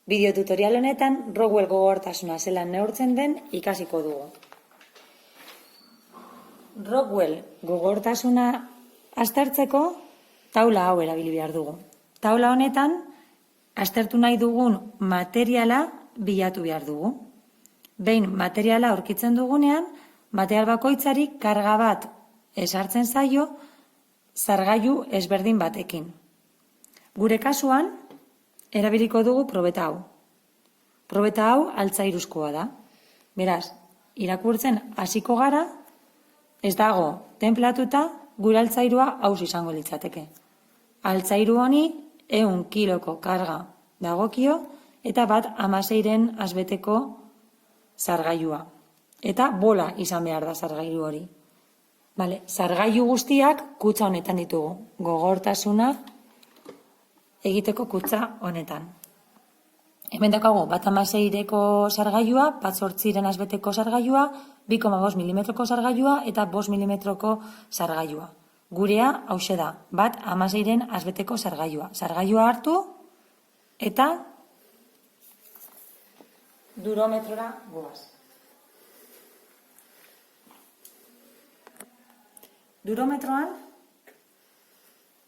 Bideotutorial honetan Rockwell gogortasuna zelan neurtzen den ikasiko dugu. Rockwell gogortasuna aztertzeko taula hau erabili behar dugu. Taula honetan aztertu nahi dugun materiala bilatu behar dugu. Behin materiala aurkitzen dugunean, material bakoitzari karga bat esartzen zaio sargailu ezberdin batekin. Gure kasuan, erabiliko dugu probeta hau. Probeta hau altzairuzkoa da. Beraz, irakurtzen hasiko gara, ez dago tenplatuta, gure altzairua hauz izango litzateke. Altzairu honi 100 kiloko karga dagokio eta 16 azbeteko sargailua. Eta bola izan behar da sargailu hori. Sargailu guztiak kutxa honetan ditugu. Gogortasuna egiteko kutxa honetan. Hemen daukagu 16ko sargailua, 8 azbeteko sargailua, 2,5 milimetroko sargailua eta 5 milimetroko sargailua. Gurea hauxe da, 16 azbeteko sargailua. Sargailua hartu eta durometrora goaz. Durometroan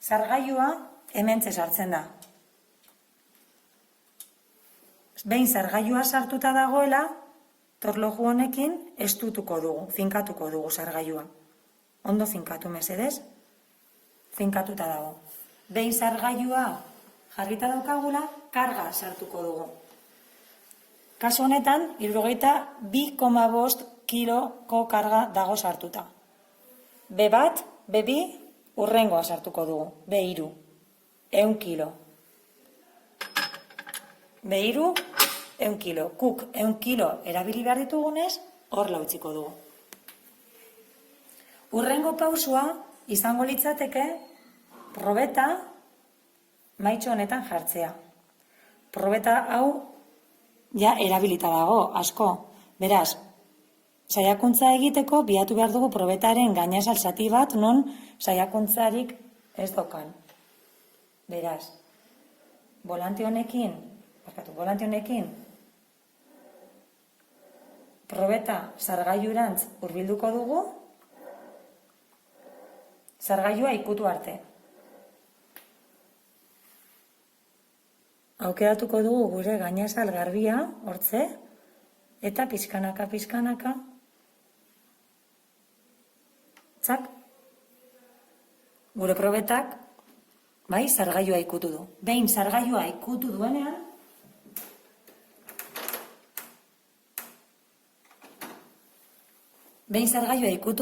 sargailua hementxe sartzen da. Behin sargailua sartuta dagoela, torloju honekin estutuko dugu, finkatuko dugu sargailua. Ondo finkatu mesedez, finkatuta dago. Behin sargailua jarrita daukagula, karga sartuko dugu. Kasu honetan, 2,5 kiloko karga dago sartuta. B1, B2, urrengoa sartuko dugu, B3, 100 kilo. B3, 100 kilo. Kuk 100 kilo erabili behar ditugunez, hor lautziko dugu. Urrengo pausua izango litzateke probeta maitxo honetan jartzea. Probeta hau ja erabilita dago, asko. Beraz, saiakuntza egiteko bilatu behar dugu probetaren gainazal zati bat non saiakuntzarik ez dokan. Beraz, volante honekin probeta sargailurantz hurbilduko dugu, sargailua ikutu arte. Aukeratuko dugu gure gainazal garbia, hortze, eta pizkanaka, txak, gure probetak, sargailua ikutu du. Behin sargailua ikutu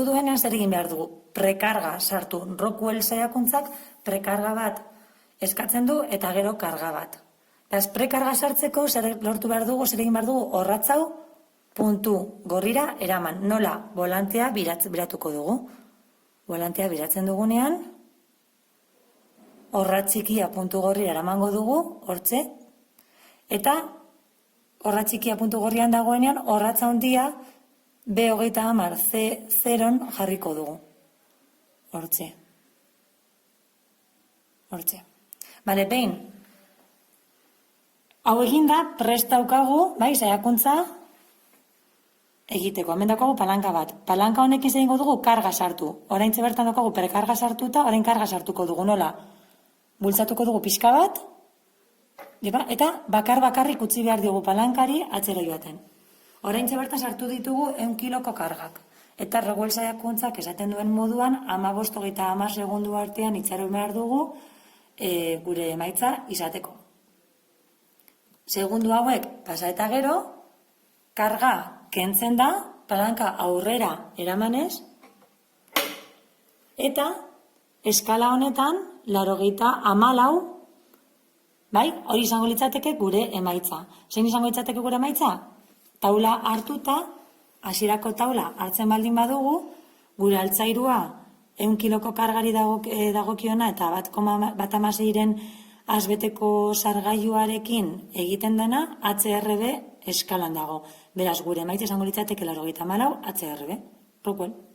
duenean, zer egin behar dugu? Prekarga sartu. Rockwell saiakuntzak prekarga bat eskatzen du eta gero karga bat. Prekarga sartzeko zer lortu behar dugu, zer egin behar dugu, orratzau puntu gorrira eraman. Nola? Volantea biratuko dugu. Volantea biratzen dugunean, orratzikia puntu gorrira eramango dugu, hortze, eta orratzikia puntu gorrian dagoenean, orratza handia B30 C0 jarriko dugu. Hortze. Behin, hau eginda, prest daukagu, saiakuntza egiteko. Hemen daukagu palanka bat. Palanka honekin zer egingo dugu karga sartu. Oraintxe bertan daukagu prekarga sartuta, orain karga sartuko dugu. Nola? Bultzatuko dugu pixka bat, eta bakarrik utzi behar diogu palankari atzero joaten. Oraintxe bertan sartu ditugu 100 kiloko kargak. Eta Rockwell saiakuntzak esaten duen moduan, 15-30 segundu artean itxaron behar dugu gure emaitza izateko. Segundu hauek pasa eta gero, karga kentzen da, palanka aurrera eramanez, eta eskala honetan, 84, hori izango litzateke gure emaitza. Zein izango litzateke gure emaitza? Taula hartuta, hasierako taula hartzen baldin badugu, gure altzairua 100 kiloko kargari dagokiona eta 1,6 azbeteko sargailuarekin egiten dena HRB eskalan dago. Beraz, gure emaitza izango litzateke 84 HRB. Rockwell.